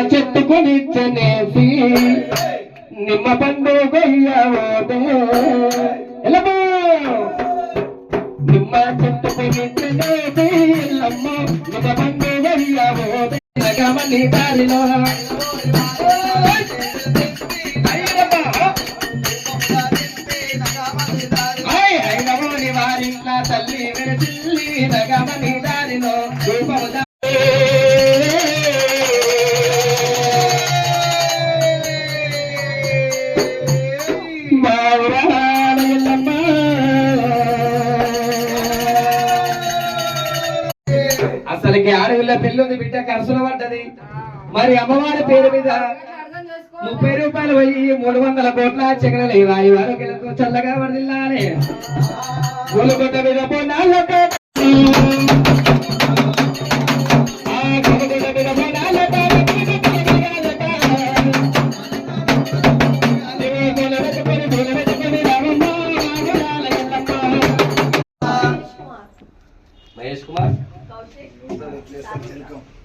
చెట్టుకొని చెనేసి నిమ్మ పండు గొయ్యవోదే ఎల్లమ్మ నిమ్మ చెట్టుకొని చెనేసి ఎల్లమ్మ నిమ్మ పండు గొయ్యవోదే నగమని దారిలో అయినవోని వారింట్ల తల్లి వెరచిల్లి నగమని దారిలో రూపము అసలుకి అడవిలో పెళ్ళుంది బిడ్డ ఖర్చులు పడ్డది మరి అమ్మవారి పేరు మీద 30 రూపాయలు పోయి 300 కోట్ల చక్రాలు ఇవ్వాలి వారికి చల్లగా వరదిల్లానే పూలకొట్ట మీద పోనాలతో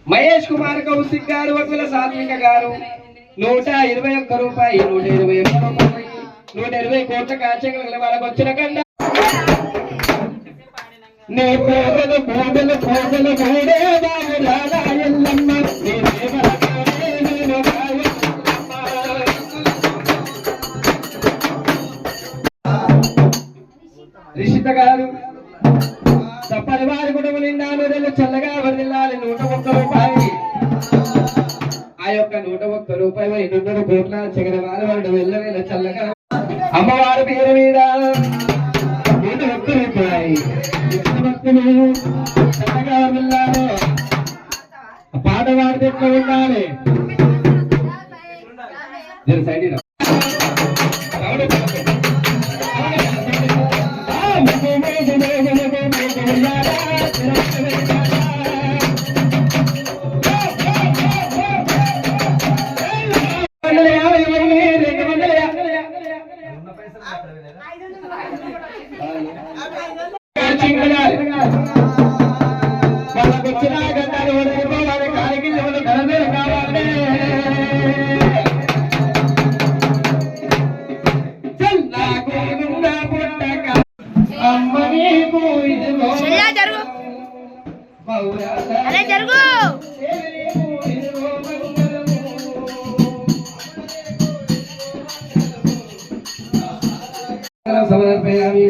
మహేష్ కుమార్ కౌశిక్ గారు ఒకవేళ సాత్విక గారు 121 రూపాయి 121 రూపాయి 120 కోట్ల కాచకులు వాళ్ళకు వచ్చిన కన్నా నీ పోగలు పోగలు పోగలు పోడే బాబులాల ఎల్లమ్మ నీ దేవరగానే నేను రిషిత గారు పరివారి కుటుంబం నిండా నూరెళ్ళు చల్లగా వదిలాలి 101 రూపాయి ఆ యొక్క 101 రూపాయి 200 కోట్ల చక్కెర వారు వెళ్ళవేళ చల్లగా అమ్మవారి పేరు మీద 101 రూపాయి భక్తులు చల్లగా వదిలాలి పాట వాడితే ఎట్లా ఉండాలి సైడ్ వాళ్ళకు వచ్చిన గంటలు వాళ్ళ కాలికి ధనమే కావాలి అమ్మ నీకు ఇదిగో జరుగు సమర్పయామి